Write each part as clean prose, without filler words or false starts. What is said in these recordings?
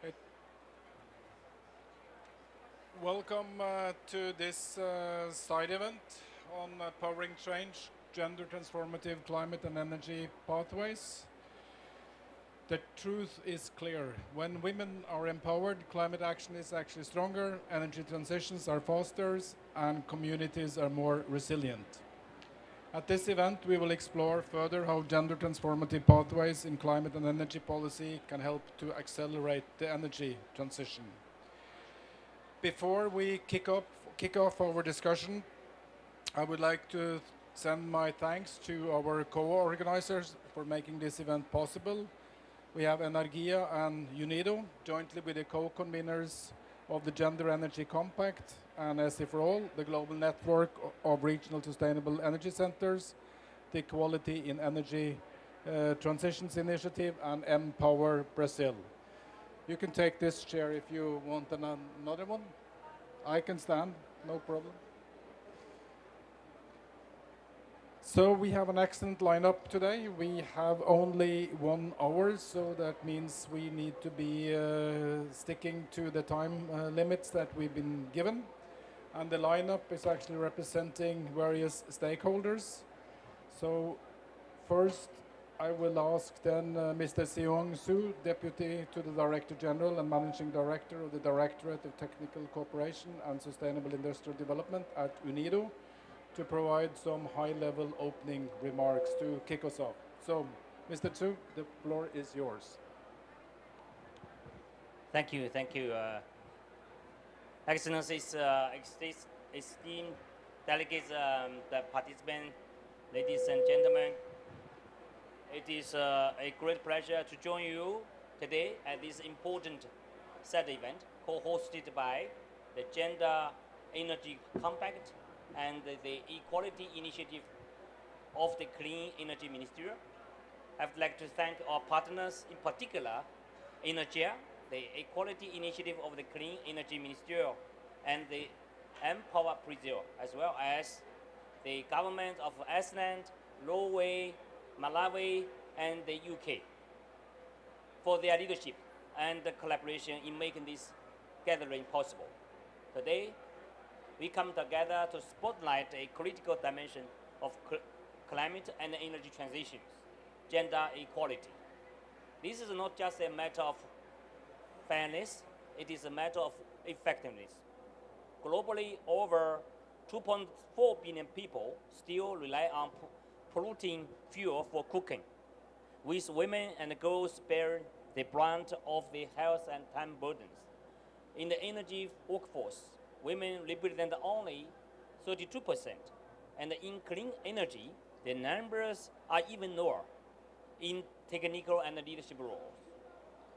It- Welcome to this side event on powering change, gender transformative climate and energy pathways. The truth is clear. When women are empowered, climate action is actually stronger, energy transitions are faster, and communities are more resilient. At this event, we will explore further how gender transformative pathways in climate and energy policy can help to accelerate the energy transition. Before we kick off our discussion, I would like to send my thanks to our co-organizers for making this event possible. We have Energia and UNIDO, jointly with the co-conveners of the Gender Energy Compact and SE for All, the global network of regional sustainable energy centers, the Equality in Energy Transitions Initiative, and Empower Brazil. You can take this chair if you want another one. I can stand, no problem. So we have an excellent lineup today. We have only 1 hour, so that means we need to be sticking to the time limits that we've been given. And the lineup is actually representing various stakeholders. So first, I will ask then Mr. Seong Su, Deputy to the Director General and Managing Director of the Directorate of Technical Cooperation and Sustainable Industrial Development at UNIDO, to provide some high-level opening remarks to kick us off. So, Mr. Su, the floor is yours. Thank you, Excellencies, esteemed delegates, the participants, ladies and gentlemen. It is a great pleasure to join you today at this important SET event co-hosted by the Gender Energy Compact and the Equality Initiative of the Clean Energy Ministry. I would like to thank our partners, in particular, Energia, the Equality Initiative of the Clean Energy Ministry, and the Empower Brazil, as well as the government of Iceland, Norway, Malawi, and the UK for their leadership and the collaboration in making this gathering possible. Today, we come together to spotlight a critical dimension of climate and energy transitions, gender equality. This is not just a matter of fairness, it is a matter of effectiveness. Globally, over 2.4 billion people still rely on polluting fuel for cooking, with women and girls bearing the brunt of the health and time burdens. In the energy workforce, women represent only 32%, and in clean energy, the numbers are even lower in technical and leadership roles.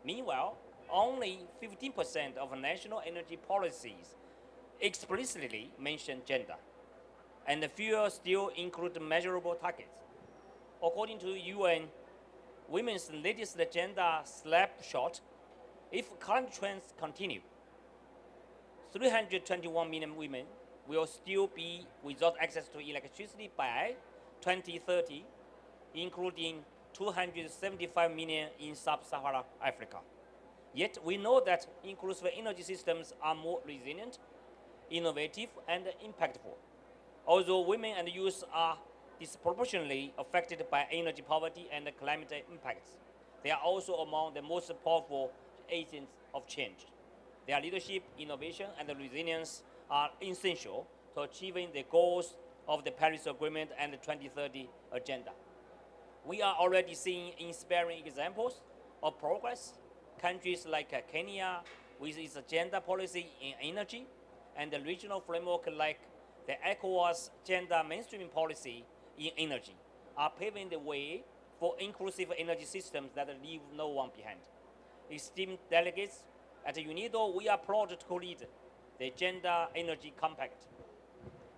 Meanwhile, only 15% of national energy policies explicitly mention gender, and the fewer still include measurable targets. According to UN Women's latest gender snapshot, if current trends continue, 321 million women will still be without access to electricity by 2030, including 275 million in sub-Saharan Africa. Yet we know that inclusive energy systems are more resilient, innovative, and impactful. Although women and youth are disproportionately affected by energy poverty and climate impacts, they are also among the most powerful agents of change. Their leadership, innovation, and resilience are essential to achieving the goals of the Paris Agreement and the 2030 Agenda. We are already seeing inspiring examples of progress. Countries like Kenya, with its gender policy in energy, and the regional framework like the ECOWAS gender mainstreaming policy in energy, are paving the way for inclusive energy systems that leave no one behind. Esteemed delegates, at UNIDO, we are proud to co-lead the Gender Energy Compact,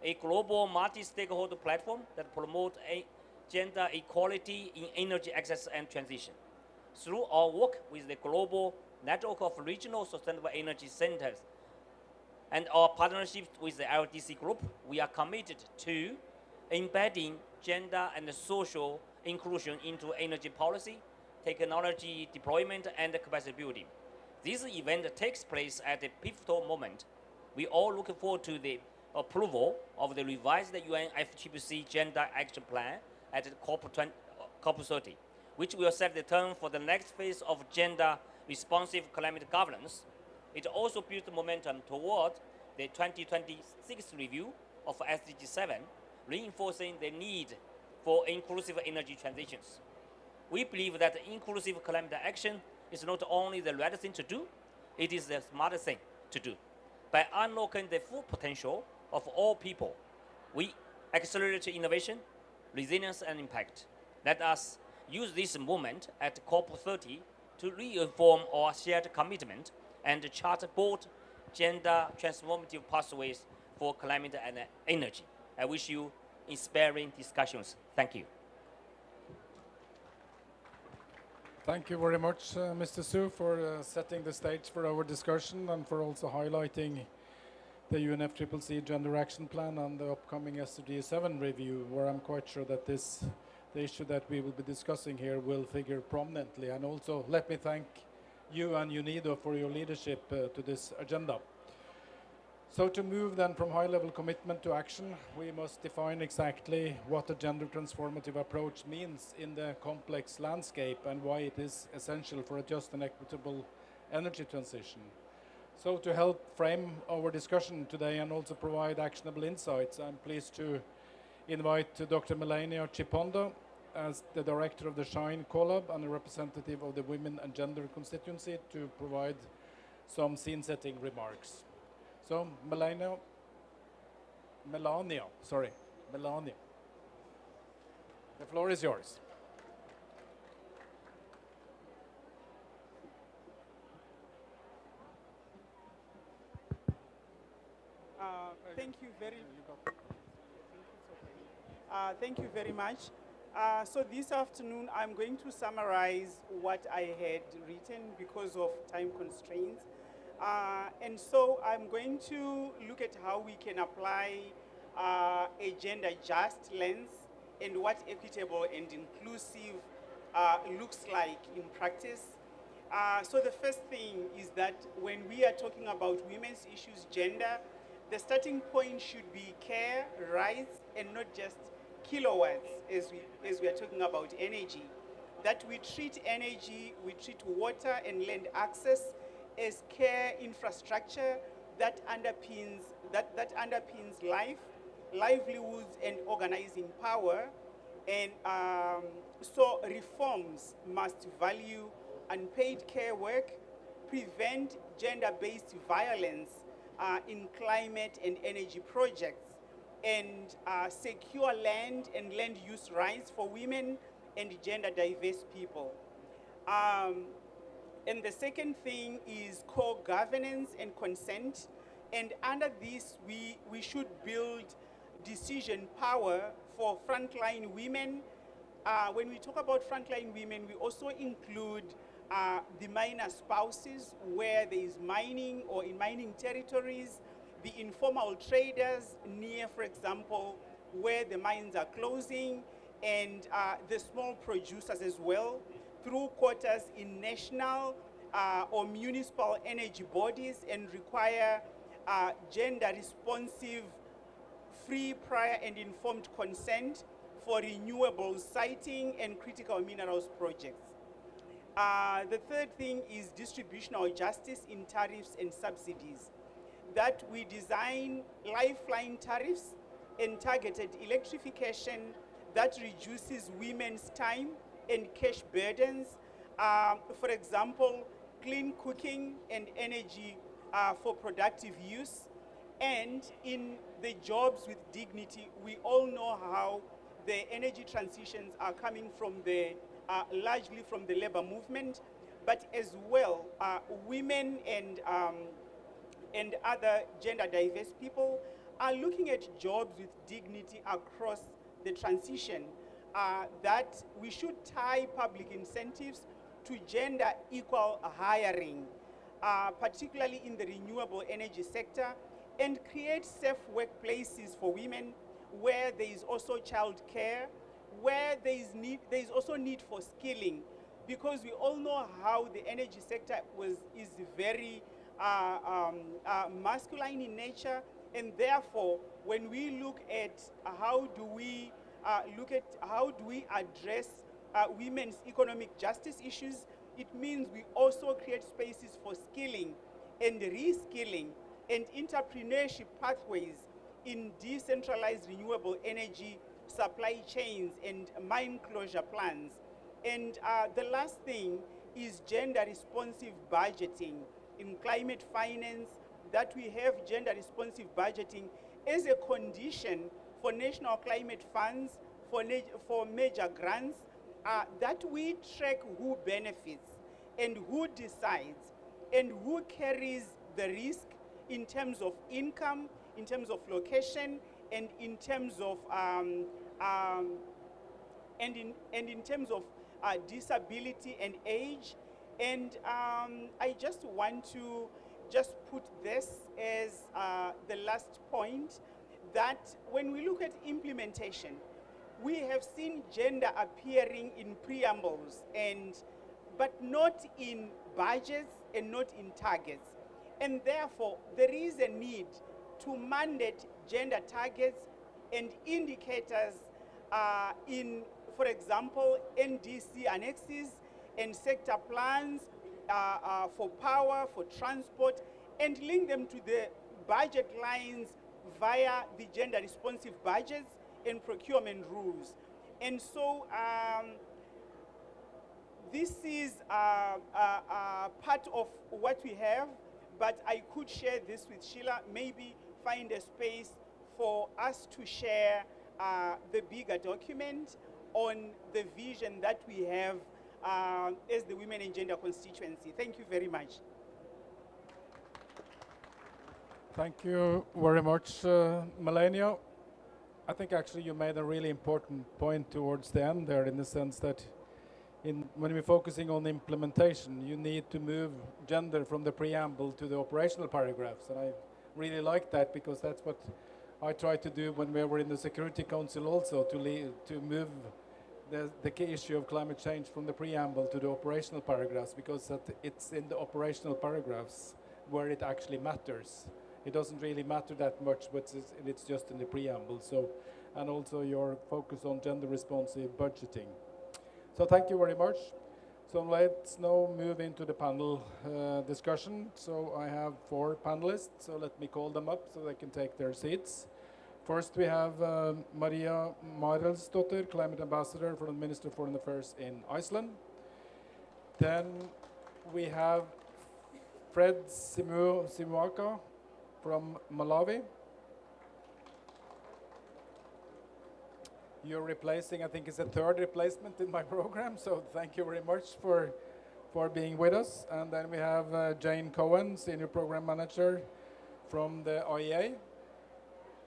a global multi-stakeholder platform that promotes gender equality in energy access and transition. Through our work with the global network of regional sustainable energy centers and our partnerships with the LDC group, we are committed to embedding gender and social inclusion into energy policy, technology deployment, and capacity building. This event takes place at a pivotal moment. We all look forward to the approval of the revised UNFCCC Gender Action Plan at the COP30, which will set the tone for the next phase of gender-responsive climate governance. It also builds momentum toward the 2026 review of SDG 7, reinforcing the need for inclusive energy transitions. We believe that inclusive climate action is not only the right thing to do, it is the smartest thing to do. By unlocking the full potential of all people, we accelerate innovation, resilience, and impact. Let us use this moment at COP30 to reaffirm our shared commitment and chart bold gender transformative pathways for climate and energy. I wish you inspiring discussions. Thank you. Thank you very much, Mr. Su, for setting the stage for our discussion and for also highlighting the UNFCCC Gender Action Plan and the upcoming SDG 7 review, where I'm quite sure that the issue that we will be discussing here will figure prominently. And also, let me thank you and UNIDO for your leadership to this agenda. So to move then from high-level commitment to action, we must define exactly what a gender-transformative approach means in the complex landscape and why it is essential for a just and equitable energy transition. So to help frame our discussion today and also provide actionable insights, I'm pleased to invite Dr. Melania Chiponda as the director of the SHINE Collab and a representative of the Women and Gender constituency to provide some scene-setting remarks. So, Melania. The floor is yours. Thank you very much. So this afternoon, I'm going to summarize what I had written because of time constraints. And so I'm going to look at how we can apply a gender-just lens and what equitable and inclusive looks like in practice. So the first thing is that when we are talking about women's issues, gender, the starting point should be care, rights, and not just kilowatts as we are talking about energy. That we treat energy, we treat water and land access as care infrastructure that underpins life, livelihoods, and organizing power. And so reforms must value unpaid care work, prevent gender-based violence in climate and energy projects, and secure land and land use rights for women and gender diverse people. And the second thing is core governance and consent. And under this, we should build decision power for frontline women. When we talk about frontline women, we also include the miner spouses where there is mining or in mining territories, the informal traders near, for example, where the mines are closing, and the small producers as well, through quotas in national or municipal energy bodies, and require gender responsive, free, prior and informed consent for renewable siting and critical minerals projects. The third thing is distributional justice in tariffs and subsidies. That we design lifeline tariffs and targeted electrification that reduces women's time and cash burdens. For example, clean cooking and energy for productive use. And in the jobs with dignity, we all know how the energy transitions are coming from largely from the labor movement, but as well, women and other gender diverse people are looking at jobs with dignity across the transition, that we should tie public incentives to gender equal hiring, particularly in the renewable energy sector, and create safe workplaces for women where there is also child care, where there is also need for skilling, because we all know how the energy sector is very masculine in nature, and therefore, when we look at how do we address women's economic justice issues, it means we also create spaces for skilling and reskilling and entrepreneurship pathways in decentralized renewable energy supply chains and mine closure plans. And the last thing is gender responsive budgeting in climate finance, that we have gender responsive budgeting as a condition for national climate funds, for major grants, that we track who benefits and who decides and who carries the risk in terms of income, in terms of location, and in terms of in terms of disability and age. And I just want to just put this as the last point, that when we look at implementation, we have seen gender appearing in preambles but not in budgets and not in targets. And therefore, there is a need to mandate gender targets and indicators in, for example, NDC annexes and sector plans for power, for transport, and link them to the budget lines via the gender responsive budgets and procurement rules. And so this is part of what we have, but I could share this with Sheila, maybe find a space for us to share the bigger document on the vision that we have as the Women and Gender constituency. Thank you very much. Thank you very much, Melania. I think actually you made a really important point towards the end there, in the sense that when we're focusing on implementation, you need to move gender from the preamble to the operational paragraphs. And I really like that, because that's what I tried to do when we were in the Security Council also, to move the key issue of climate change from the preamble to the operational paragraphs, because it's in the operational paragraphs where it actually matters. It doesn't really matter that much, but it's just in the preamble. So, and also your focus on gender responsive budgeting. So thank you very much. So let's now move into the panel discussion. So I have 4 panelists, so let me call them up so they can take their seats. First we have Maria Marelsdottir, Climate Ambassador for the Minister of Foreign Affairs in Iceland. Then we have Fred Simuaka from Malawi. You're replacing, I think it's a 3rd replacement in my program, so thank you very much for being with us. And then we have Jane Cohen, Senior Program Manager from the IEA.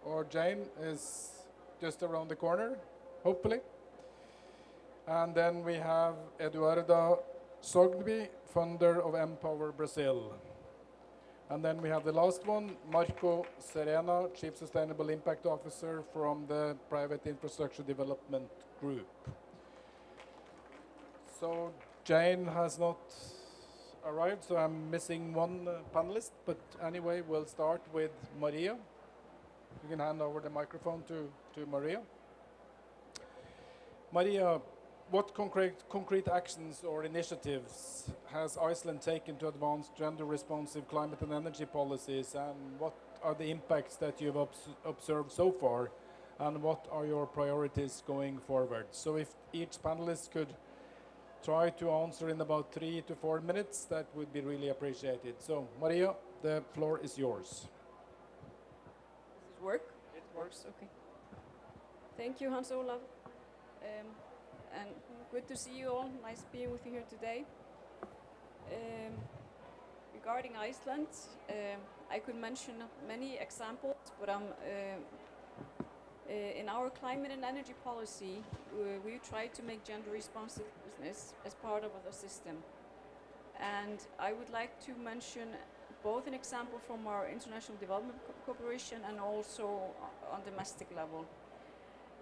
Or Jane is just around the corner, hopefully. And then we have Eduarda Sogby, founder of Empower Brazil. And then we have the last one, Marco Serena, Chief Sustainable Impact Officer from the Private Infrastructure Development Group. So Jane has not arrived, so I'm missing one panelist. But anyway, we'll start with Maria. You can hand over the microphone to Maria. Maria, what concrete actions or initiatives has Iceland taken to advance gender-responsive climate and energy policies, and what are the impacts that you've observed so far, and what are your priorities going forward? So if each panelist could try to answer in about 3 to 4 minutes, that would be really appreciated. So Maria, the floor is yours. Does it work? It works. Okay. Thank you, Hans Olav. And good to see you all. Nice being with you here today. Regarding Iceland, I could mention many examples, but in our climate and energy policy, we try to make gender responsive business as part of the system. And I would like to mention both an example from our international development cooperation and also on domestic level.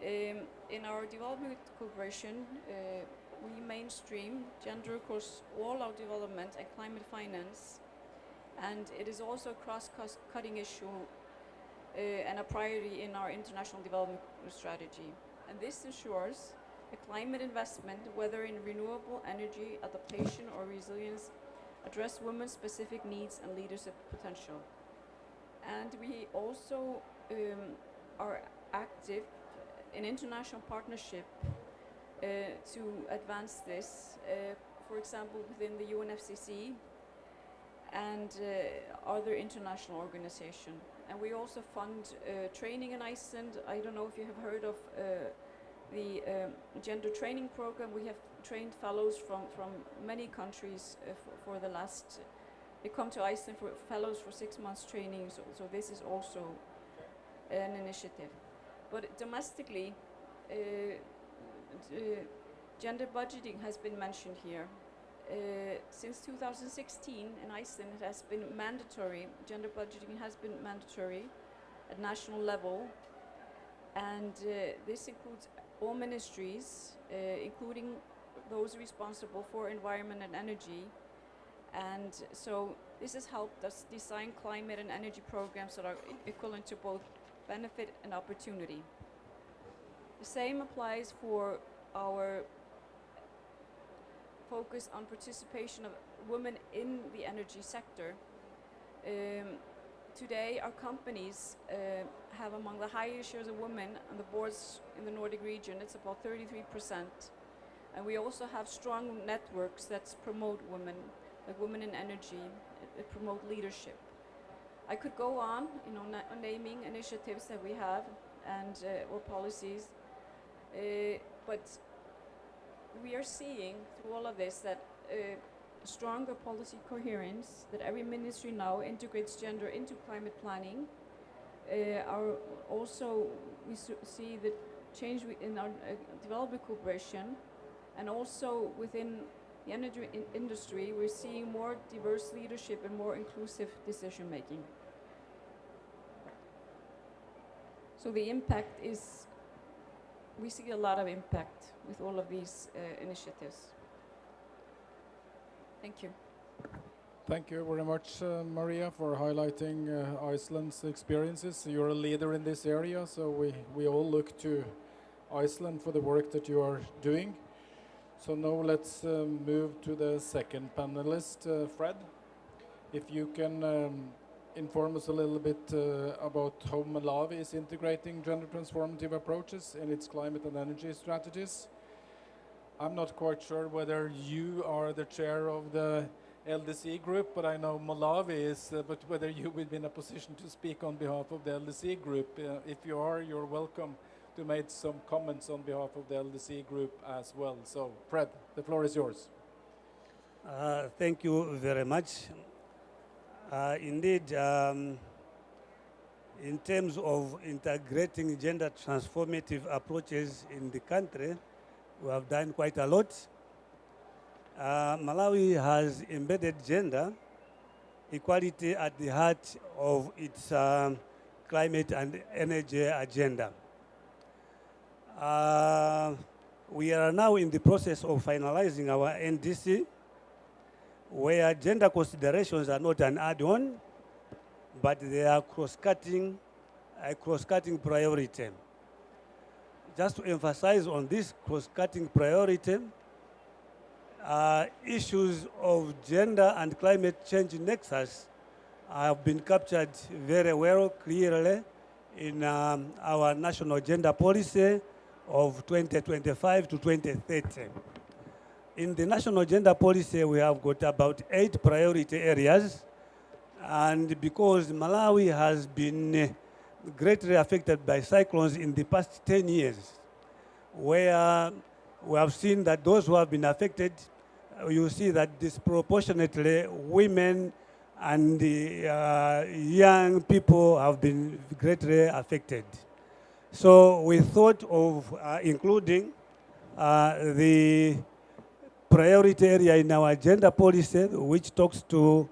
In our development cooperation, we mainstream gender across all our development and climate finance, and it is also a cross-cutting issue and a priority in our international development strategy. And this ensures a climate investment, whether in renewable energy, adaptation, or resilience, address women's specific needs and leadership potential. And we also are active in international partnership to advance this, for example, within the UNFCCC and other international organizations. And we also fund training in Iceland. I don't know if you have heard of the gender training program. We have trained fellows from many countries for the last, they come to Iceland for fellows for 6 months training, so this is also an initiative. But domestically, gender budgeting has been mentioned here. Since 2016 in Iceland it has been mandatory, gender budgeting has been mandatory at national level, and this includes all ministries, including those responsible for environment and energy. And so this has helped us design climate and energy programs that are equivalent to both benefit and opportunity. The same applies for our focus on participation of women in the energy sector. Today, our companies have among the highest shares of women on the boards in the Nordic region. It's about 33%. And we also have strong networks that promote women, like Women in Energy, that promote leadership. I could go on, naming initiatives that we have and or policies, but we are seeing through all of this that stronger policy coherence, that every ministry now integrates gender into climate planning. We see the change in our development cooperation, and also within the energy industry, we're seeing more diverse leadership and more inclusive decision making. So the impact is, we see a lot of impact with all of these initiatives. Thank you. Thank you very much, Maria, for highlighting Iceland's experiences. You're a leader in this area, so we all look to Iceland for the work that you are doing. So now let's move to the second panelist, Fred. If you can inform us a little bit about how Malawi is integrating gender transformative approaches in its climate and energy strategies. I'm not quite sure whether you are the chair of the LDC group, but I know Malawi is, but whether you will be in a position to speak on behalf of the LDC group. If you are, you're welcome to make some comments on behalf of the LDC group as well. So, Fred, the floor is yours. Thank you very much. Indeed, in terms of integrating gender transformative approaches in the country, we have done quite a lot. Malawi has embedded gender equality at the heart of its climate and energy agenda. We are now in the process of finalizing our NDC, where gender considerations are not an add-on, but they are a cross-cutting priority. Just to emphasize on this cross-cutting priority, issues of gender and climate change nexus have been captured very well, clearly, in our national gender policy of 2025 to 2030. In the national gender policy, we have got about 8 priority areas, and because Malawi has been greatly affected by cyclones in the past 10 years, where we have seen that those who have been affected, you see that disproportionately women and young people have been greatly affected. So we thought of including the priority area in our gender policy, which talks to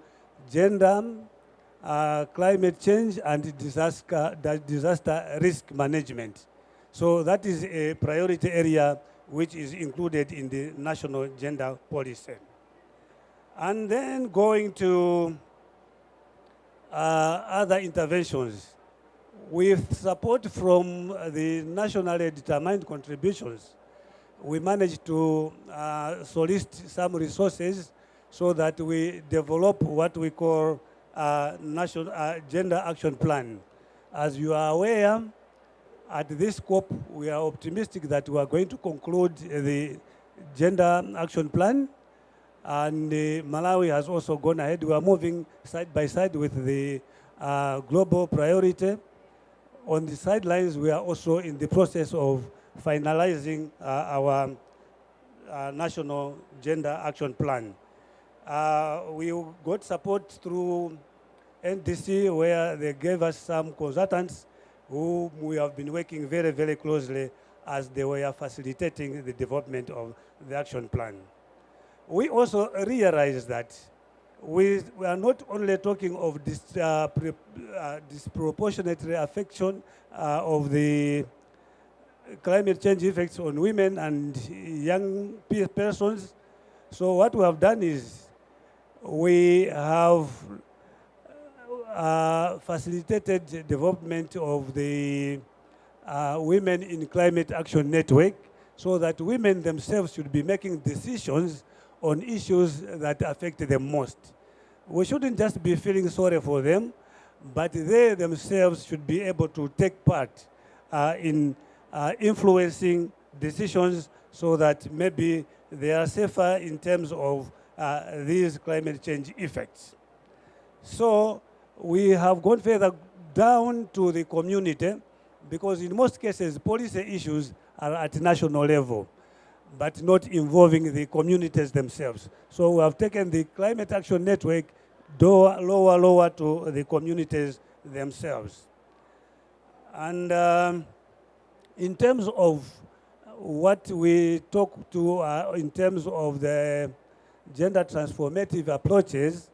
gender, climate change, and disaster risk management. So that is a priority area which is included in the national gender policy. And then going to other interventions. With support from the nationally determined contributions, we managed to solicit some resources so that we develop what we call national gender action plan. As you are aware, at this scope, we are optimistic that we are going to conclude the gender action plan, and Malawi has also gone ahead. We are moving side by side with the global priority. On the sidelines, we are also in the process of finalizing our national gender action plan. We got support through NDC, where they gave us some consultants who we have been working very, very closely as they were facilitating the development of the action plan. We also realized that we are not only talking of this disproportionate affection of the climate change effects on women and young persons. So what we have done is we have facilitated the development of the Women in Climate Action Network, so that women themselves should be making decisions on issues that affect them most. We shouldn't just be feeling sorry for them, but they themselves should be able to take part in influencing decisions, so that maybe they are safer in terms of these climate change effects. So we have gone further down to the community, because in most cases, policy issues are at national level, but not involving the communities themselves. So we have taken the Climate Action Network lower to the communities themselves. And in terms of what we talk to in terms of the gender transformative approaches,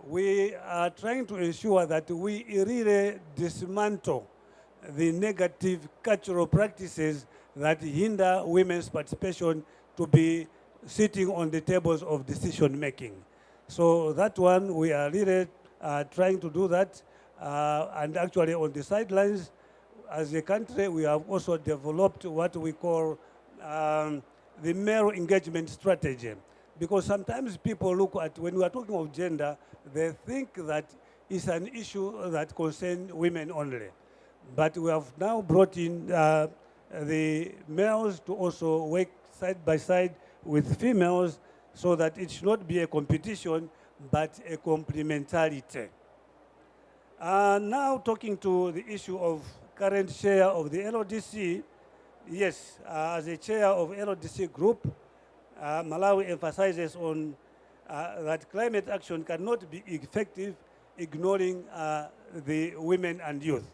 we are trying to ensure that we really dismantle the negative cultural practices that hinder women's participation to be sitting on the tables of decision making. So that one, we are really trying to do that. And actually on the sidelines, as a country, we have also developed what we call the male engagement strategy. Because sometimes people look at, when we are talking of gender, they think that it's an issue that concerns women only. But we have now brought in the males to also work side by side with females, so that it should not be a competition, but a complementarity. Now talking to the issue of current chair of the LODC, yes, as a chair of LODC group, Malawi emphasizes on that climate action cannot be effective ignoring the women and youth.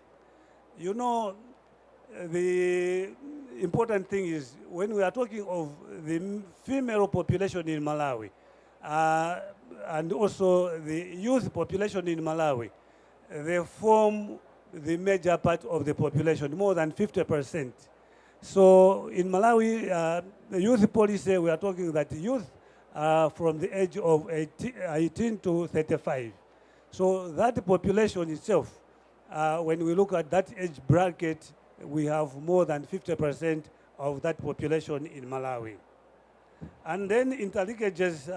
You know, the important thing is, when we are talking of the female population in Malawi, and also the youth population in Malawi, they form the major part of the population, more than 50%. So in Malawi, the youth policy, we are talking that youth from the age of 18 to 35. So that population itself, when we look at that age bracket, we have more than 50% of that population in Malawi. And then interlinkages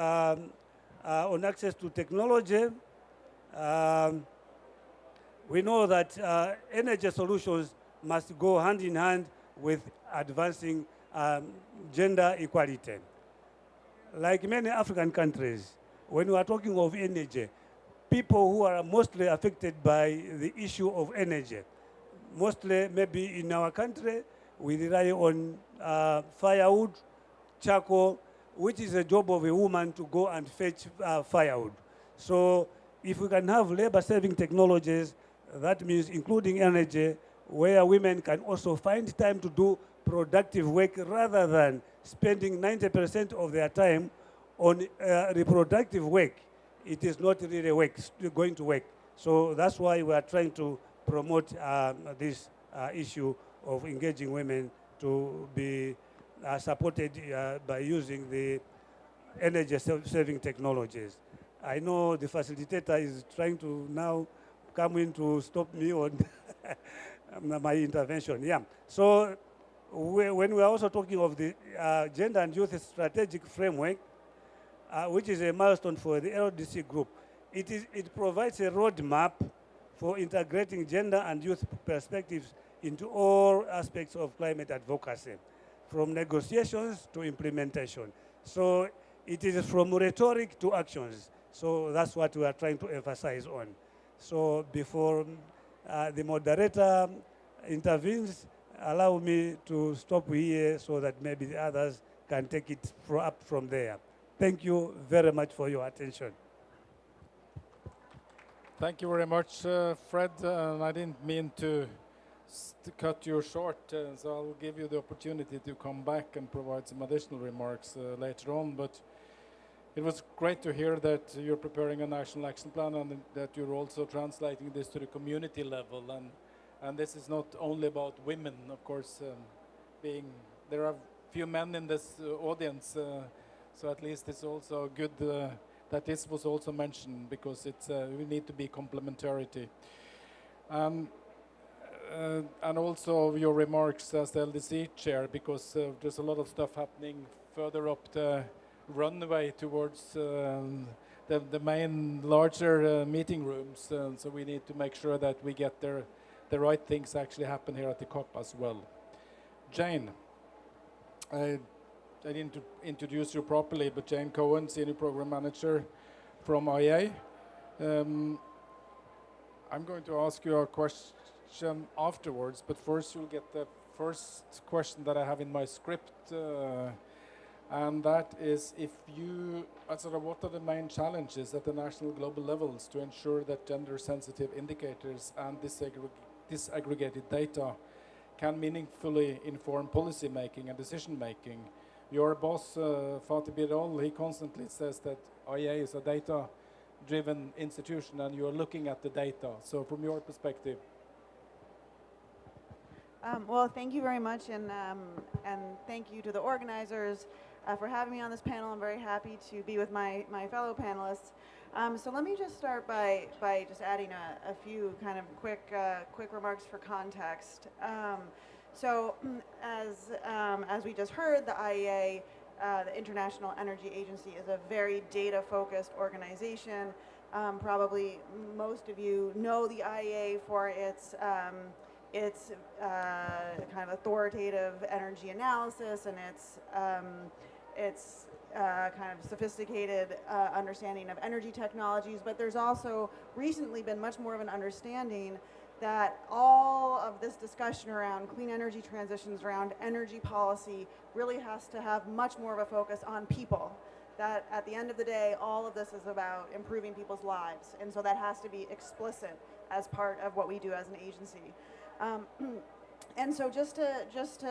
on access to technology. We know that energy solutions must go hand in hand with advancing gender equality. Like many African countries, when we are talking of energy, people who are mostly affected by the issue of energy, mostly maybe in our country, we rely on firewood, charcoal, which is a job of a woman to go and fetch firewood. So if we can have labor-saving technologies, that means including energy, where women can also find time to do productive work rather than spending 90% of their time on reproductive work. It is not really going to work. So that's why we are trying to promote this issue of engaging women to be supported by using the energy-saving technologies. I know the facilitator is trying to now come in to stop me on my intervention. Yeah. So when we are also talking of the Gender and Youth Strategic Framework, which is a milestone for the LDC group, it provides a roadmap for integrating gender and youth perspectives into all aspects of climate advocacy, from negotiations to implementation. So it is from rhetoric to actions. So that's what we are trying to emphasize on. So before the moderator intervenes, allow me to stop here so that maybe the others can take it up from there. Thank you very much for your attention. Thank you very much, Fred. I didn't mean to cut you short, so I'll give you the opportunity to come back and provide some additional remarks later on. But it was great to hear that you're preparing a national action plan and that you're also translating this to the community level. And this is not only about women, of course, there are few men in this audience, so at least it's also good that this was also mentioned, because we need to be complementarity. And also your remarks as the LDC chair, because there's a lot of stuff happening further up the runway towards the main larger meeting rooms. So we need to make sure that we get the right things actually happen here at the COP as well. Jane, I didn't introduce you properly, but Jane Cohen, Senior Program Manager from IA. I'm going to ask you a question afterwards, but first you'll get the first question that I have in my script, and that is what are the main challenges at the national global levels to ensure that gender-sensitive indicators and disaggregated data can meaningfully inform policy making and decision making? Your boss, Fatih Birol, he constantly says that IA is a data-driven institution and you're looking at the data. So from your perspective. Well, thank you very much, and thank you to the organizers for having me on this panel. I'm very happy to be with my fellow panelists. So let me just start by just adding a few kind of quick remarks for context. So as we just heard, the IEA, the International Energy Agency, is a very data-focused organization. Probably most of you know the IEA for its kind of authoritative energy analysis and its kind of sophisticated understanding of energy technologies, but there's also recently been much more of an understanding that all of this discussion around clean energy transitions, around energy policy, really has to have much more of a focus on people. That at the end of the day, all of this is about improving people's lives, and so that has to be explicit as part of what we do as an agency. And so just to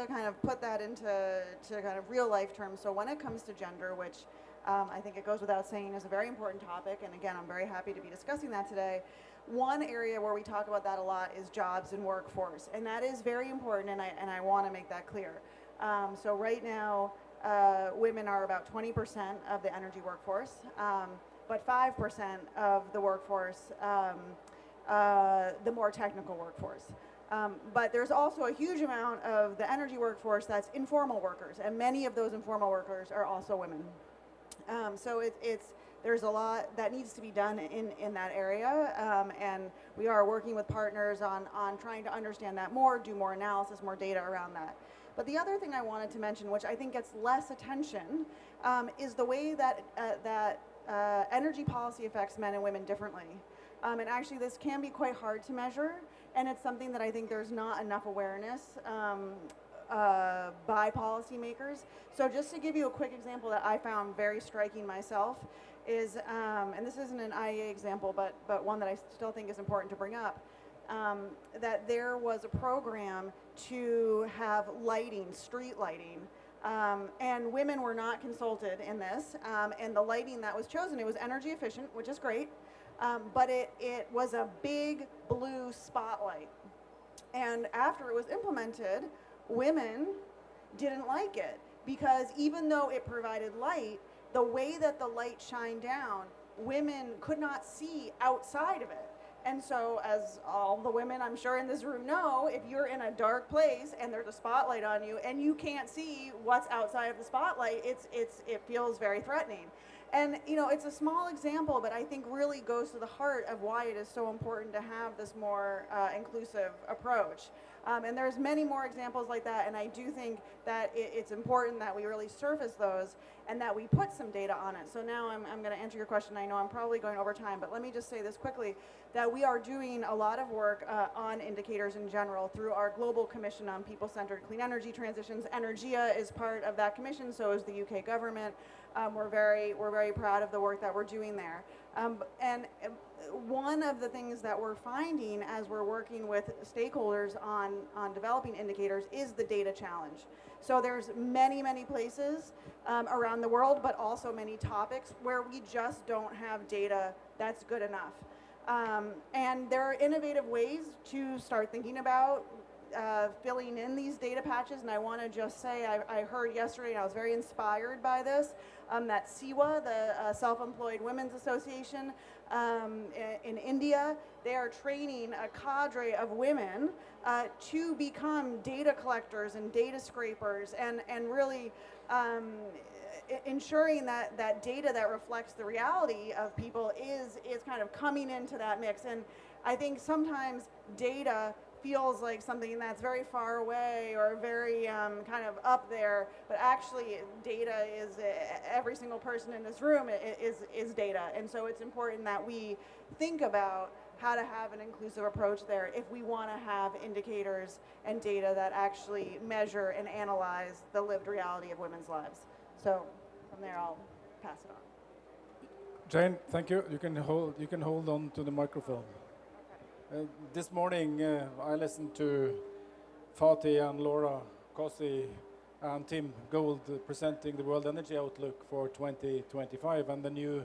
kind of put that into kind of real life terms, so when it comes to gender, which I think it goes without saying is a very important topic, and again, I'm very happy to be discussing that today. One area where we talk about that a lot is jobs and workforce, and that is very important, and I want to make that clear. So right now, women are about 20% of the energy workforce, but 5% of the workforce, the more technical workforce. But there's also a huge amount of the energy workforce that's informal workers, and many of those informal workers are also women. So there's a lot that needs to be done in that area, and we are working with partners on trying to understand that more, do more analysis, more data around that. But the other thing I wanted to mention, which I think gets less attention, is the way that energy policy affects men and women differently. And actually this can be quite hard to measure, and it's something that I think there's not enough awareness by policymakers. So just to give you a quick example that I found very striking myself is, and this isn't an IEA example, but one that I still think is important to bring up, that there was a program to have lighting, street lighting, and women were not consulted in this, and the lighting that was chosen, it was energy efficient, which is great, but it was a big blue spotlight. And after it was implemented, women didn't like it. because even though it provided light, the way that the light shined down, women could not see outside of it. And so, as all the women I'm sure in this room know, if you're in a dark place and there's a spotlight on you and you can't see what's outside of the spotlight, it feels very threatening. And you know, it's a small example, but I think really goes to the heart of why it is so important to have this more inclusive approach. And there's many more examples like that, and I do think that it's important that we really surface those and that we put some data on it. So now I'm going to answer your question. I know I'm probably going over time, but let me just say this quickly, that we are doing a lot of work on indicators in general through our Global Commission on People-Centered Clean Energy Transitions. Energia is part of that commission, so is the UK government. We're very proud of the work that we're doing there. And one of the things that we're finding as we're working with stakeholders on developing indicators is the data challenge. So there's many places around the world, but also many topics where we just don't have data that's good enough. And there are innovative ways to start thinking about filling in these data patches, and I want to just say I heard yesterday, and I was very inspired by this, that SEWA, the Self-Employed Women's Association in India, they are training a cadre of women to become data collectors and data scrapers, and really ensuring that data that reflects the reality of people is kind of coming into that mix. And I think sometimes data feels like something that's very far away or very kind of up there, but actually data is, every single person in this room is data. And so it's important that we think about how to have an inclusive approach there if we want to have indicators and data that actually measure and analyze the lived reality of women's lives. So from there, I'll pass it on. Jane, thank you. You can hold on to the microphone. This morning, I listened to Fatih and Laura Kossi and Tim Gould presenting the World Energy Outlook for 2025, and the new,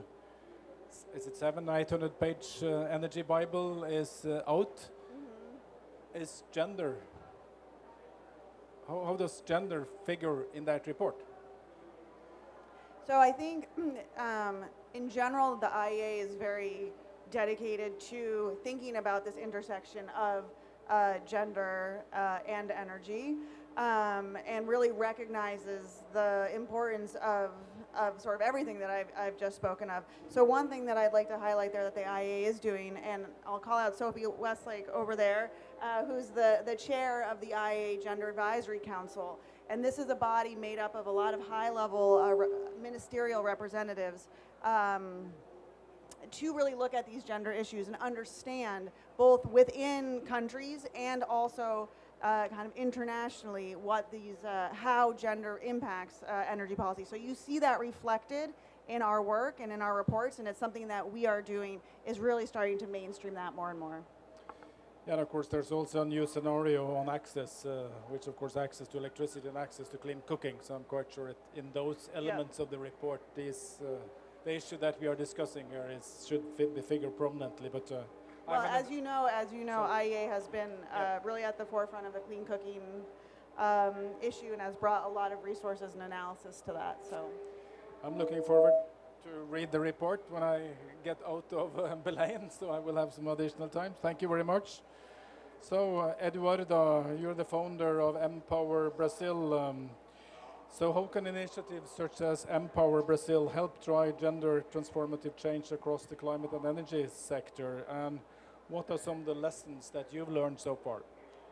is it 800 page Energy Bible is out. Mm-hmm. Is gender, how does gender figure in that report? So I think in general, the IEA is very dedicated to thinking about this intersection of gender and energy, and really recognizes the importance of sort of everything that I've just spoken of. So one thing that I'd like to highlight there that the IEA is doing, and I'll call out Sophie Westlake over there, who's the chair of the IEA Gender Advisory Council. And this is a body made up of a lot of high-level ministerial representatives to really look at these gender issues and understand both within countries and also kind of internationally what these, how gender impacts energy policy. So you see that reflected in our work and in our reports, and it's something that we are doing, is really starting to mainstream that more and more. Yeah, and of course there's also a new scenario on access, which of course access to electricity and access to clean cooking. So I'm quite sure in those elements of the report, the issue that we are discussing here should be figured prominently. But well, as you know, IEA has been really at the forefront of the clean cooking issue and has brought a lot of resources and analysis to that. So I'm looking forward to read the report when I get out of Belen, so I will have some additional time. Thank you very much. So Eduardo, you're the founder of Empower Brazil. So how can initiatives such as Empower Brazil help drive gender transformative change across the climate and energy sector? And what are some of the lessons that you've learned so far?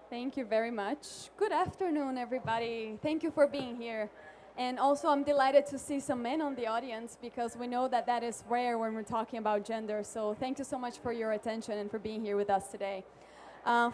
Thank you very much. Good afternoon, everybody. Thank you for being here. And also, I'm delighted to see some men on the audience because we know that that is rare when we're talking about gender. So thank you so much for your attention and for being here with us today.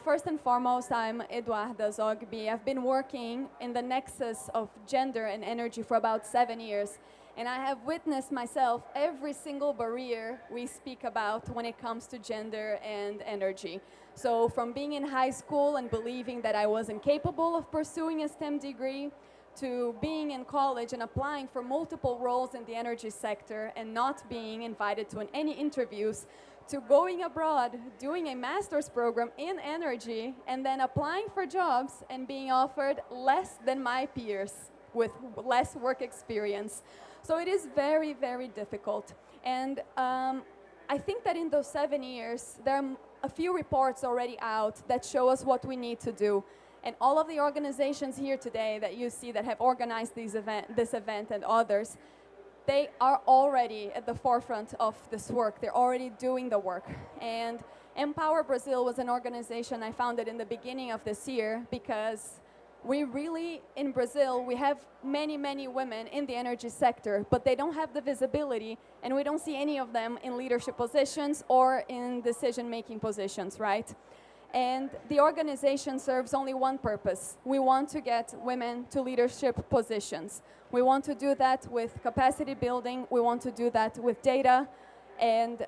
First and foremost, I'm Eduarda Zogby. I've been working in the nexus of gender and energy for about 7 years. And I have witnessed myself every single barrier we speak about when it comes to gender and energy. So from being in high school and believing that I wasn't capable of pursuing a STEM degree, to being in college and applying for multiple roles in the energy sector and not being invited to any interviews, to going abroad, doing a master's program in energy, and then applying for jobs and being offered less than my peers. with less work experience. So it is very, very difficult. And I think that in those 7 years, there are a few reports already out that show us what we need to do. And all of the organizations here today that you see that have organized this event and others, they are already at the forefront of this work. They're already doing the work. And Empower Brazil was an organization I founded in the beginning of this year because we really, in Brazil, we have many, many women in the energy sector, but they don't have the visibility, and we don't see any of them in leadership positions or in decision-making positions, right? And the organization serves only one purpose. We want to get women to leadership positions. We want to do that with capacity building. We want to do that with data. And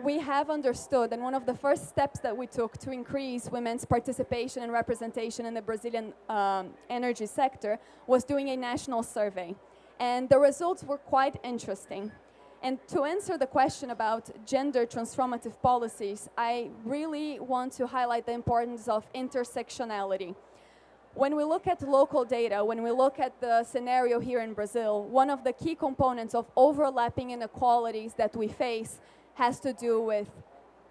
we have understood, and one of the first steps that we took to increase women's participation and representation in the Brazilian energy sector was doing a national survey. And the results were quite interesting. And to answer the question about gender transformative policies, I really want to highlight the importance of intersectionality. When we look at local data, when we look at the scenario here in Brazil, one of the key components of overlapping inequalities that we face has to do with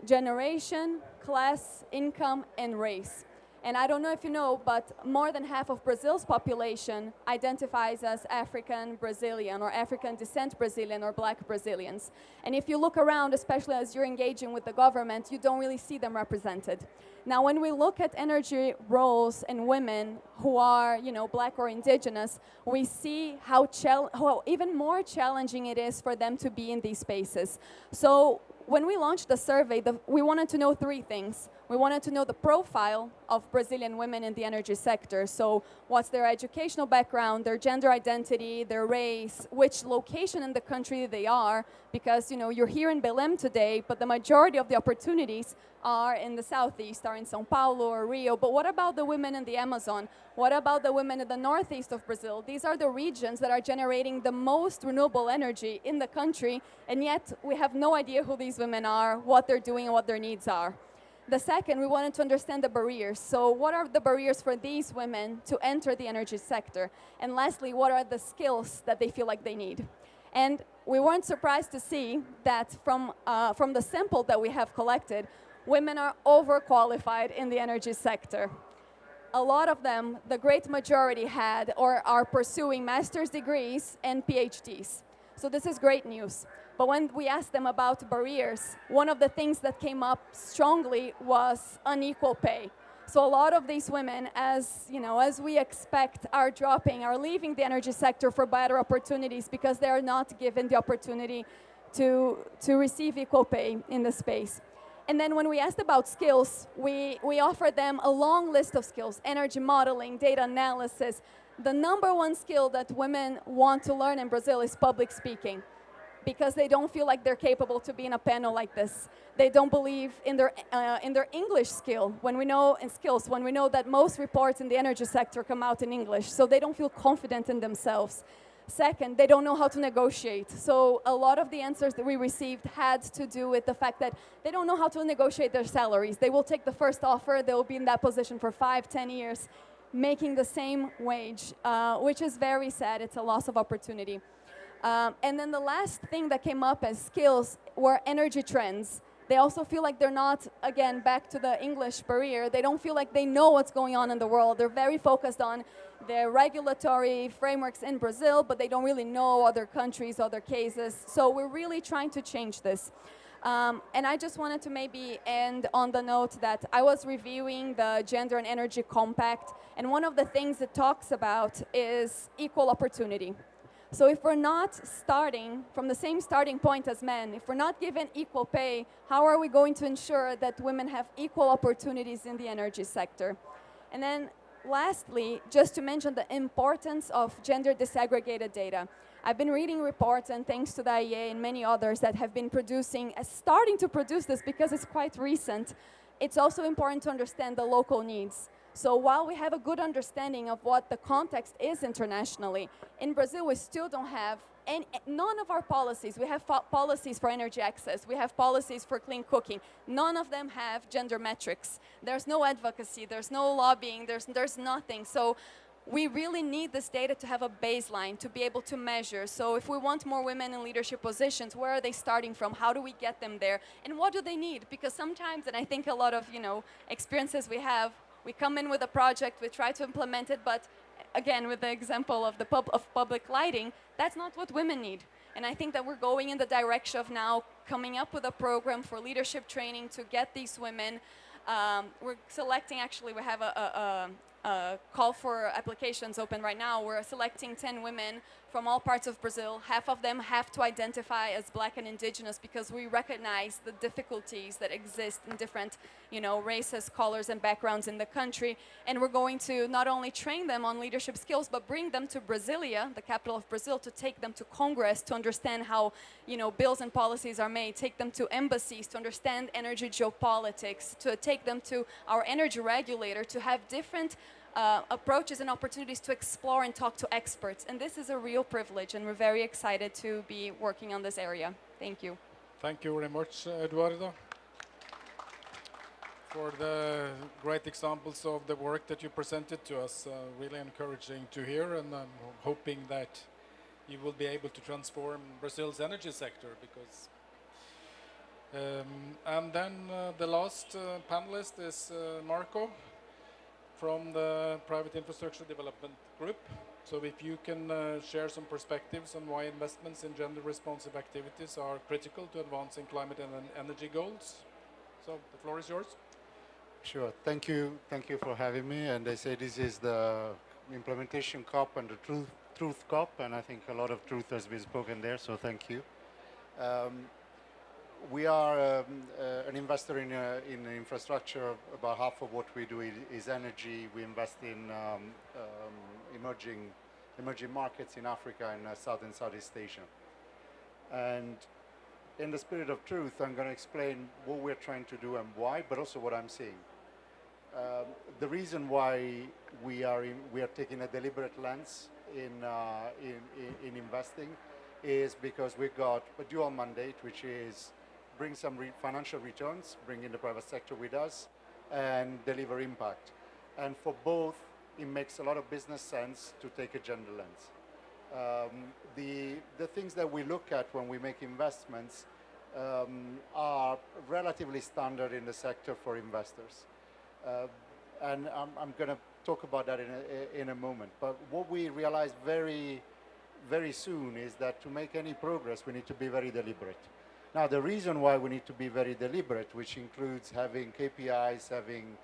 generation, class, income, and race. And I don't know if you know, but more than half of Brazil's population identifies as African Brazilian or African descent Brazilian or Black Brazilians. And if you look around, especially as you're engaging with the government, you don't really see them represented. Now, when we look at energy roles and women who are, Black or indigenous, we see how even more challenging it is for them to be in these spaces. So when we launched the survey, we wanted to know three things. We wanted to know the profile of Brazilian women in the energy sector. So what's their educational background, their gender identity, their race, which location in the country they are, because you're here in Belém today, but the majority of the opportunities are in the southeast, are in São Paulo or Rio. But what about the women in the Amazon? What about the women in the northeast of Brazil? These are the regions that are generating the most renewable energy in the country, and yet we have no idea who these women are, what they're doing, and what their needs are. The second, we wanted to understand the barriers. So what are the barriers for these women to enter the energy sector? And lastly, what are the skills that they feel like they need? And we weren't surprised to see that from the sample that we have collected, women are overqualified in the energy sector. A lot of them, the great majority had or are pursuing master's degrees and PhDs. So this is great news. But when we asked them about barriers, one of the things that came up strongly was unequal pay. So a lot of these women, as we expect, are leaving the energy sector for better opportunities because they are not given the opportunity to receive equal pay in the space. And then when we asked about skills, we offered them a long list of skills: energy modeling, data analysis. The number one skill that women want to learn in Brazil is public speaking, because they don't feel like they're capable to be in a panel like this. They don't believe in their English skills, when we know that most reports in the energy sector come out in English, so they don't feel confident in themselves. Second, they don't know how to negotiate. So a lot of the answers that we received had to do with the fact that they don't know how to negotiate their salaries. They will take the first offer, they will be in that position for 5-10 years, making the same wage, which is very sad. It's a loss of opportunity. And then the last thing that came up as skills were energy trends. They also feel like they're not, again, back to the English barrier, they don't feel like they know what's going on in the world. They're very focused on the regulatory frameworks in Brazil, but they don't really know other countries, other cases. So we're really trying to change this. And I just wanted to maybe end on the note that I was reviewing the Gender and Energy Compact, and one of the things it talks about is equal opportunity. So if we're not starting from the same starting point as men, if we're not given equal pay, how are we going to ensure that women have equal opportunities in the energy sector? And then lastly, just to mention the importance of gender disaggregated data. I've been reading reports, and thanks to the IEA and many others that have been starting to produce this because it's quite recent, it's also important to understand the local needs. So while we have a good understanding of what the context is internationally, in Brazil we still don't have none of our policies. We have policies for energy access, we have policies for clean cooking. None of them have gender metrics. There's no advocacy, there's no lobbying, there's nothing. So we really need this data to have a baseline to be able to measure. So if we want more women in leadership positions, where are they starting from? How do we get them there? And what do they need? Because sometimes, and I think a lot of experiences we have, we come in with a project, we try to implement it, but again, with the example of public lighting, that's not what women need. And I think that we're going in the direction of now coming up with a program for leadership training to get these women. We're selecting, actually, we have a call for applications open right now. We're selecting 10 women from all parts of Brazil. Half of them have to identify as Black and Indigenous because we recognize the difficulties that exist in different, races, colors, and backgrounds in the country. And we're going to not only train them on leadership skills, but bring them to Brasilia, the capital of Brazil, to take them to Congress to understand how, bills and policies are made, take them to embassies to understand energy geopolitics, to take them to our energy regulator, to have different approaches and opportunities to explore and talk to experts. And this is a real privilege, and we're very excited to be working on this area. Thank you. Thank you very much, Eduardo, for the great examples of the work that you presented to us. Really encouraging to hear, and I'm hoping that you will be able to transform Brazil's energy sector. Because and then the last panelist is Marco from the Private Infrastructure Development Group. So if you can share some perspectives on why investments in gender-responsive activities are critical to advancing climate and energy goals. So the floor is yours. Sure. Thank you for having me. And they say this is the implementation COP and the truth COP, and I think a lot of truth has been spoken there, so thank you. We are an investor in infrastructure. About half of what we do is energy. We invest in emerging markets in Africa and South and Southeast Asia. And in the spirit of truth, I'm going to explain what we're trying to do and why, but also what I'm seeing. The reason why we are taking a deliberate lens in investing is because we've got a dual mandate, which is bring some financial returns, bring in the private sector with us, and deliver impact. And for both, it makes a lot of business sense to take a gender lens. The things that we look at when we make investments are relatively standard in the sector for investors. And I'm going to talk about that in a moment. But what we realized very, very soon is that to make any progress, we need to be very deliberate. Now, the reason why we need to be very deliberate, which includes having KPIs, having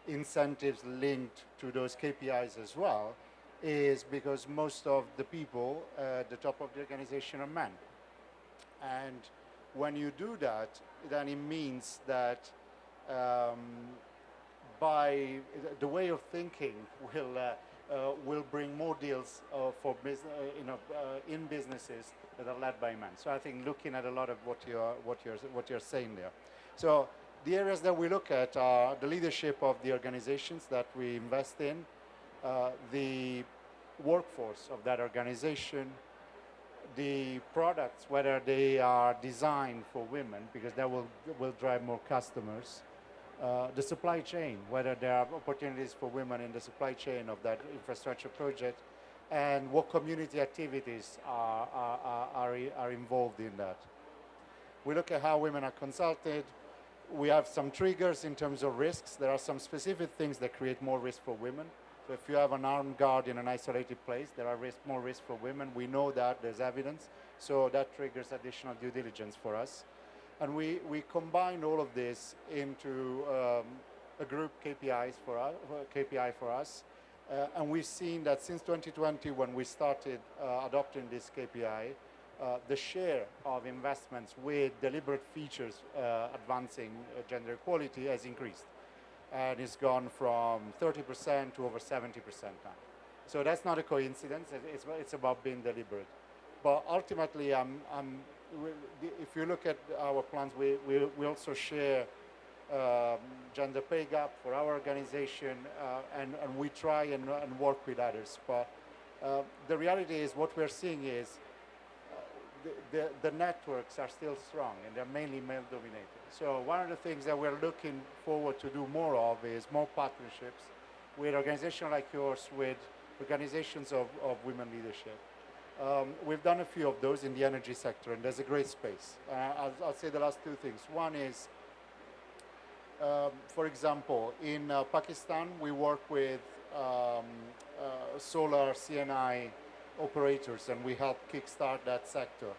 incentives linked to those KPIs as well, is because most of the people at the top of the organization are men. And when you do that, then it means that by the way of thinking will bring more deals for in businesses that are led by men. So I think looking at a lot of what you're saying there. So the areas that we look at are the leadership of the organizations that we invest in, the workforce of that organization, the products, whether they are designed for women, because that will drive more customers. The supply chain, whether there are opportunities for women in the supply chain of that infrastructure project, and what community activities are involved in that. We look at how women are consulted. We have some triggers in terms of risks. There are some specific things that create more risk for women. So if you have an armed guard in an isolated place, there are more risk for women. We know that, there's evidence. So that triggers additional due diligence for us. And we combine all of this into a group KPI for us. And we've seen that since 2020, when we started adopting this KPI, the share of investments with deliberate features advancing gender equality has increased. And it's gone from 30% to over 70% now. So that's not a coincidence. It's about being deliberate. But ultimately, if you look at our plans, we also share gender pay gap for our organization, and we try and work with others. But the reality is what we're seeing is the networks are still strong, and they're mainly male-dominated. So one of the things that we're looking forward to do more of is more partnerships with organizations like yours, with organizations of women leadership. We've done a few of those in the energy sector, and there's a great space. I'll say the last two things. One is, for example, in Pakistan, we work with solar CNI operators, and we help kickstart that sector.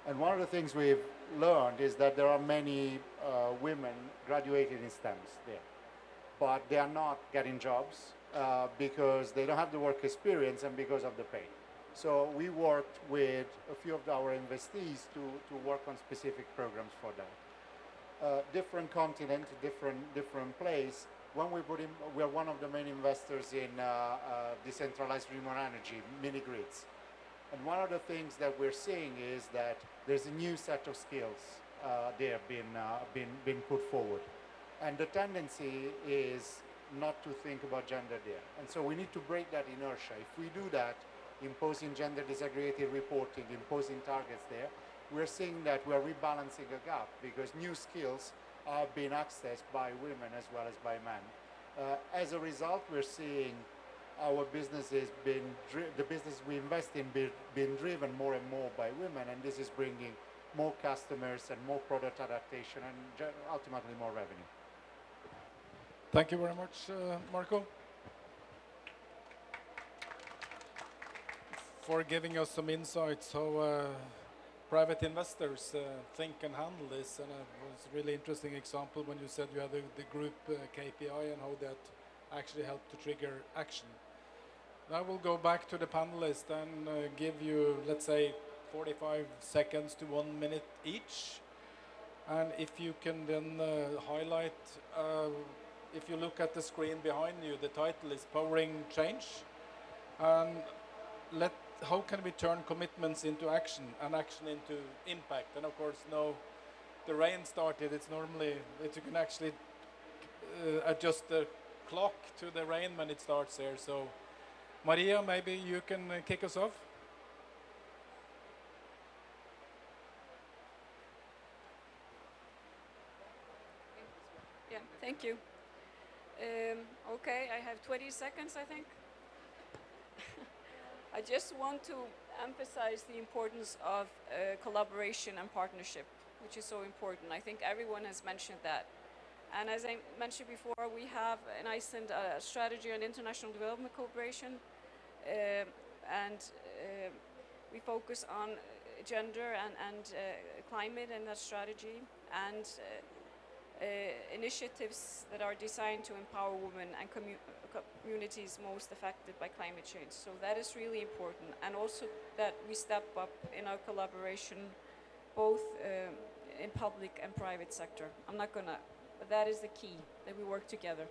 And one of the things we've learned is that there are many women graduated in STEMs there, but they are not getting jobs because they don't have the work experience and because of the pay. So we worked with a few of our investees to work on specific programs for them. Different continent, different place. When we put in, we are one of the main investors in decentralized renewable energy, mini grids. And one of the things that we're seeing is that there's a new set of skills there been put forward. And the tendency is not to think about gender there. And so we need to break that inertia. If we do that, imposing gender disaggregated reporting, imposing targets there, we're seeing that we're rebalancing a gap because new skills are being accessed by women as well as by men. As a result, we're seeing our businesses the business we invest in being driven more and more by women, and this is bringing more customers and more product adaptation and ultimately more revenue. Thank you very much, Marco, for giving us some insights how private investors think and handle this. And it was a really interesting example when you said you had the group KPI and how that actually helped to trigger action. Now we'll go back to the panelists and give you, let's say, 45 seconds to 1 minute each. And if you can then highlight, if you look at the screen behind you, the title is Powering Change. And how can we turn commitments into action and action into impact? And of course, now the rain started, it's normally that you can actually adjust the clock to the rain when it starts there. So Maria, maybe you can kick us off. Yeah, thank you. Okay, I have 20 seconds, I think. I just want to emphasize the importance of collaboration and partnership, which is so important. I think everyone has mentioned that. And as I mentioned before, we have in Iceland a strategy on international development cooperation, and we focus on gender and climate in that strategy, and initiatives that are designed to empower women and communities most affected by climate change. So that is really important, and also that we step up in our collaboration both in public and private sector. I'm not gonna, but that is the key, that we work together.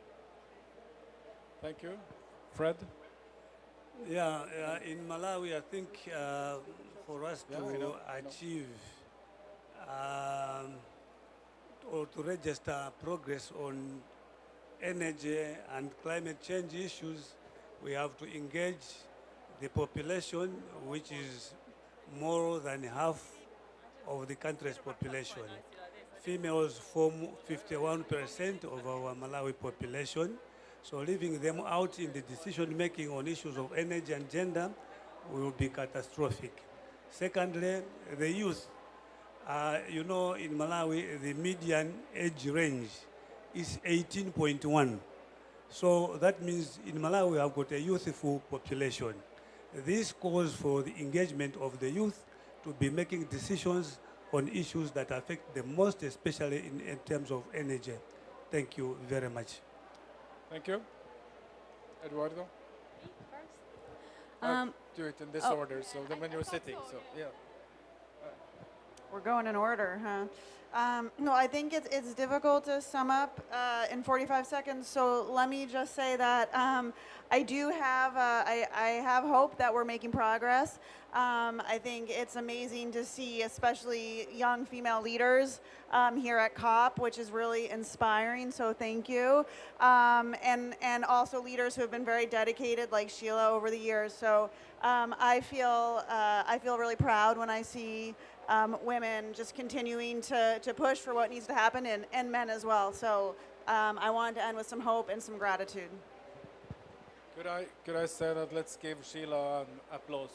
Thank you. Fred? Yeah, in Malawi, I think for us to achieve or to register progress on energy and climate change issues, we have to engage the population, which is more than half of the country's population. Females form 51% of our Malawi population, so leaving them out in the decision making on issues of energy and gender will be catastrophic. Secondly, the youth. You know, in Malawi, the median age range is 18.1. So that means in Malawi, we have got a youthful population. This calls for the engagement of the youth to be making decisions on issues that affect them most, especially in terms of energy. Thank you very much. Thank you. Eduardo? Do it in this order, so then when you're sitting, so yeah. We're going in order, huh? No, I think it's difficult to sum up in 45 seconds. So let me just say that I do have I have hope that we're making progress. I think it's amazing to see, especially young female leaders here at COP, which is really inspiring. So thank you, and also leaders who have been very dedicated, like Sheila, over the years. So I feel really proud when I see women just continuing to push for what needs to happen, and men as well. So I wanted to end with some hope and some gratitude. Could I say that let's give Sheila an applause?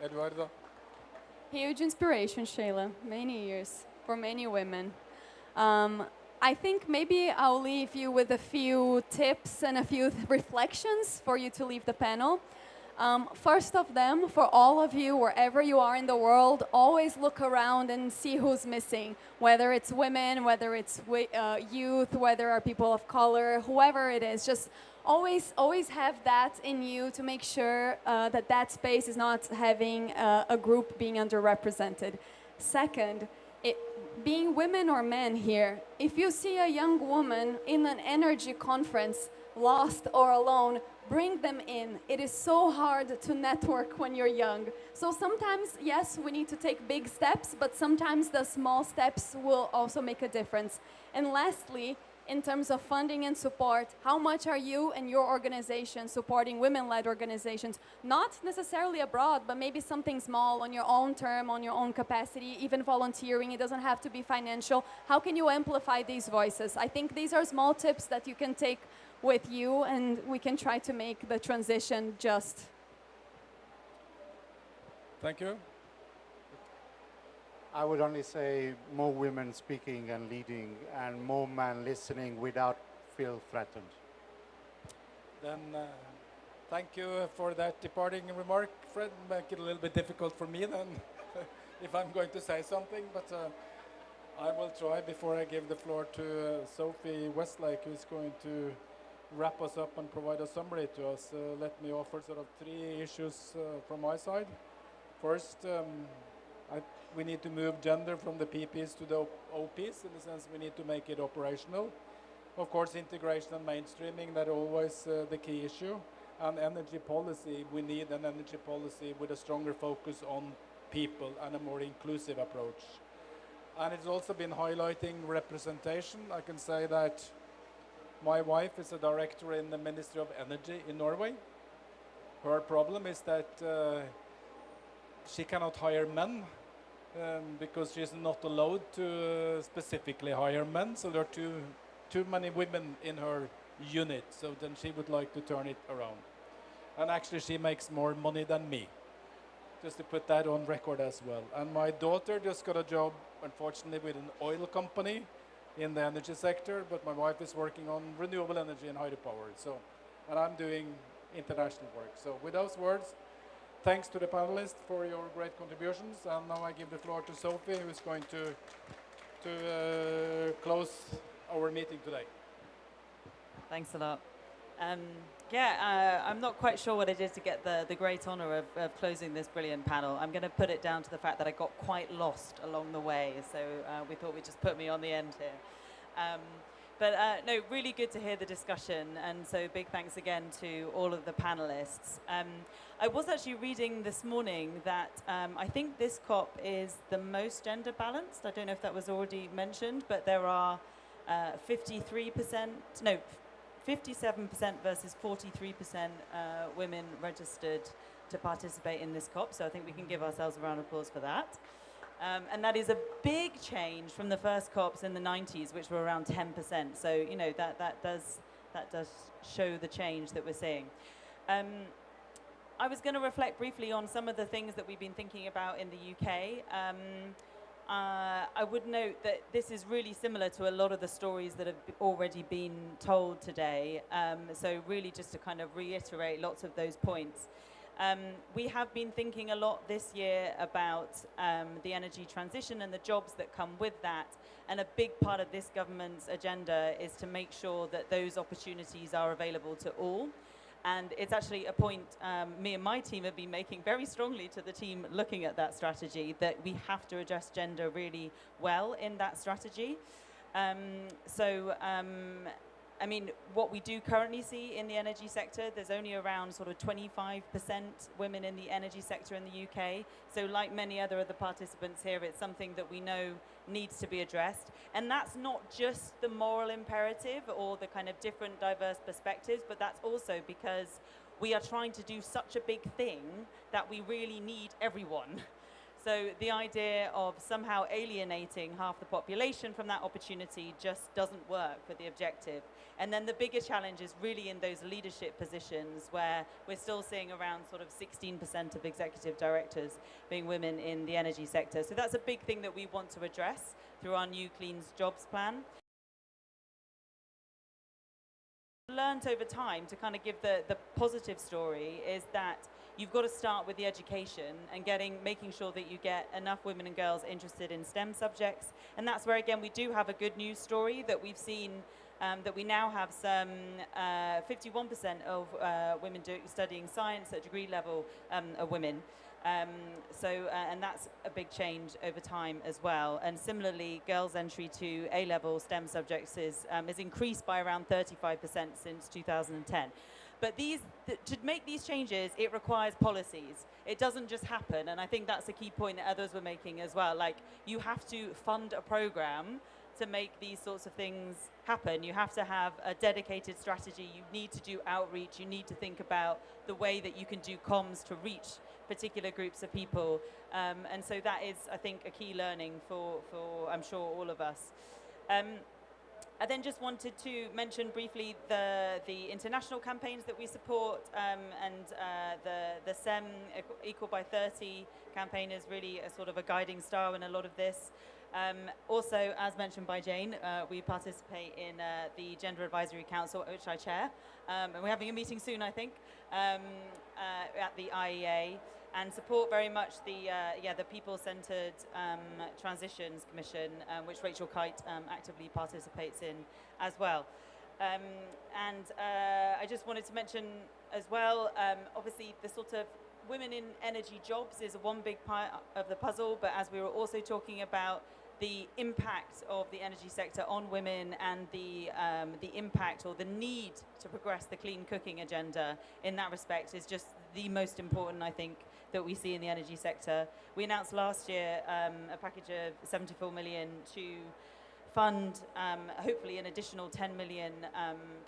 Eduardo? Huge inspiration, Shayla. Many years for many women. I think maybe I'll leave you with a few tips and a few reflections for you to leave the panel. First of them, for all of you, wherever you are in the world, always look around and see who's missing, whether it's women, whether it's youth, whether are people of color, whoever it is. Just always have that in you to make sure that that space is not having a group being underrepresented. Second, being women or men here, if you see a young woman in an energy conference, lost or alone, bring them in. It is so hard to network when you're young. So sometimes, yes, we need to take big steps, but sometimes the small steps will also make a difference. And lastly, in terms of funding and support, how much are you and your organization supporting women-led organizations? Not necessarily abroad, but maybe something small on your own term, on your own capacity, even volunteering. It doesn't have to be financial. How can you amplify these voices? I think these are small tips that you can take with you, and we can try to make the transition just. Thank you. I would only say more women speaking and leading and more men listening without feel threatened. Then thank you for that departing remark, Fred. Make it a little bit difficult for me then, if I'm going to say something, but I will try before I give the floor to Sophie Westlake, who's going to wrap us up and provide a summary to us. Let me offer sort of three issues from my side. First, we need to move gender from the PPs to the OPs, in the sense we need to make it operational. Of course, integration and mainstreaming, that always the key issue. And energy policy, we need an energy policy with a stronger focus on people and a more inclusive approach. And it's also been highlighting representation. I can say that my wife is a director in the Ministry of Energy in Norway. Her problem is that she cannot hire men because she's not allowed to specifically hire men. So there are too many women in her unit. So then she would like to turn it around. And actually she makes more money than me, just to put that on record as well. And my daughter just got a job, unfortunately, with an oil company in the energy sector, but my wife is working on renewable energy and hydropower. So, and I'm doing international work. So with those words, thanks to the panelists for your great contributions. And now I give the floor to Sophie, who is going to close our meeting today. Thanks a lot. I'm not quite sure what I did to get the great honor of closing this brilliant panel. I'm going to put it down to the fact that I got quite lost along the way, so we thought we'd just put me on the end here. No, really good to hear the discussion, and so big thanks again to all of the panelists. I was actually reading this morning that I think this COP is the most gender balanced. I don't know if that was already mentioned, but there are 57% versus 43% women registered to participate in this COP, so I think we can give ourselves a round of applause for that. And that is a big change from the first COPs in the 90s, which were around 10%. So, you know, that does show the change that we're seeing. I was going to reflect briefly on some of the things that we've been thinking about in the UK. I would note that this is really similar to a lot of the stories that have already been told today. So really just to kind of reiterate lots of those points. We have been thinking a lot this year about the energy transition and the jobs that come with that. And a big part of this government's agenda is to make sure that those opportunities are available to all. And it's actually a point me and my team have been making very strongly to the team looking at that strategy, that we have to address gender really well in that strategy. I mean, what we do currently see in the energy sector, there's only around sort of 25% women in the energy sector in the UK. So like many other of the participants here, it's something that we know needs to be addressed. And that's not just the moral imperative or the kind of different diverse perspectives, but that's also because we are trying to do such a big thing that we really need everyone. So the idea of somehow alienating half the population from that opportunity just doesn't work for the objective. And then the bigger challenge is really in those leadership positions where we're still seeing around sort of 16% of executive directors being women in the energy sector. So that's a big thing that we want to address through our new Clean Jobs plan. Learned over time to kind of give the positive story is that you've got to start with the education and making sure that you get enough women and girls interested in STEM subjects. And that's where, again, we do have a good news story that we've seen, that we now have some 51% of women studying science at degree level are women. And that's a big change over time as well. And similarly, girls' entry to A-level STEM subjects has increased by around 35% since 2010. But to make these changes, it requires policies. It doesn't just happen, and I think that's a key point that others were making as well. Like, you have to fund a program to make these sorts of things happen. You have to have a dedicated strategy. You need to do outreach. You need to think about the way that you can do comms to reach particular groups of people. And so that is, I think, a key learning for I'm sure, all of us. I then just wanted to mention briefly the international campaigns that we support, and the SEM Equal by 30 campaign is really a sort of a guiding star in a lot of this. Also, as mentioned by Jane, we participate in the Gender Advisory Council, which I chair, and we're having a meeting soon, I think, at the IEA, and support very much the People-Centered Transitions Commission, which Rachel Kite actively participates in as well. And I just wanted to mention as well, obviously the sort of women in energy jobs is one big part of the puzzle, but as we were also talking about the impact of the energy sector on women and the impact or the need to progress the clean cooking agenda in that respect is just the most important, I think, that we see in the energy sector. We announced last year a package of 74 million to fund hopefully an additional 10 million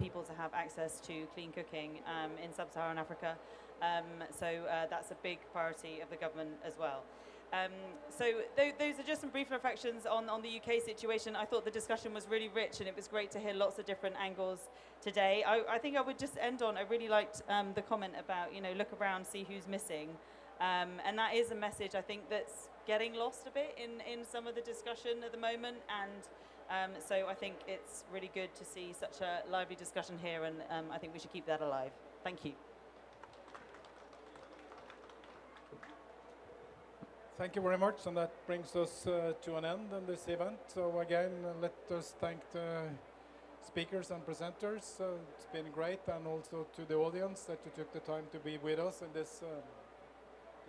people to have access to clean cooking in sub-Saharan Africa. So that's a big priority of the government as well. So those are just some brief reflections on the UK situation. I thought the discussion was really rich, and it was great to hear lots of different angles today. I think I would just end on, I really liked the comment about, look around, see who's missing. And that is a message, I think, that's getting lost a bit in some of the discussion at the moment. And so I think it's really good to see such a lively discussion here, and I think we should keep that alive. Thank you. Thank you very much, and that brings us to an end in this event. So again, let us thank the speakers and presenters. It's been great, and also to the audience that you took the time to be with us in this.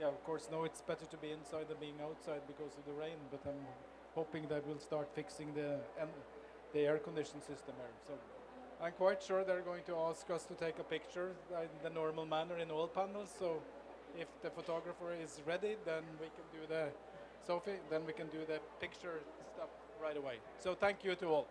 Of course, no, it's better to be inside than being outside because of the rain, but I'm hoping that we'll start fixing the air conditioning system here. So I'm quite sure they're going to ask us to take a picture in the normal manner in all panels. So if the photographer is ready, then we can do the Sophie, then we can do the picture stuff right away. So thank you to all.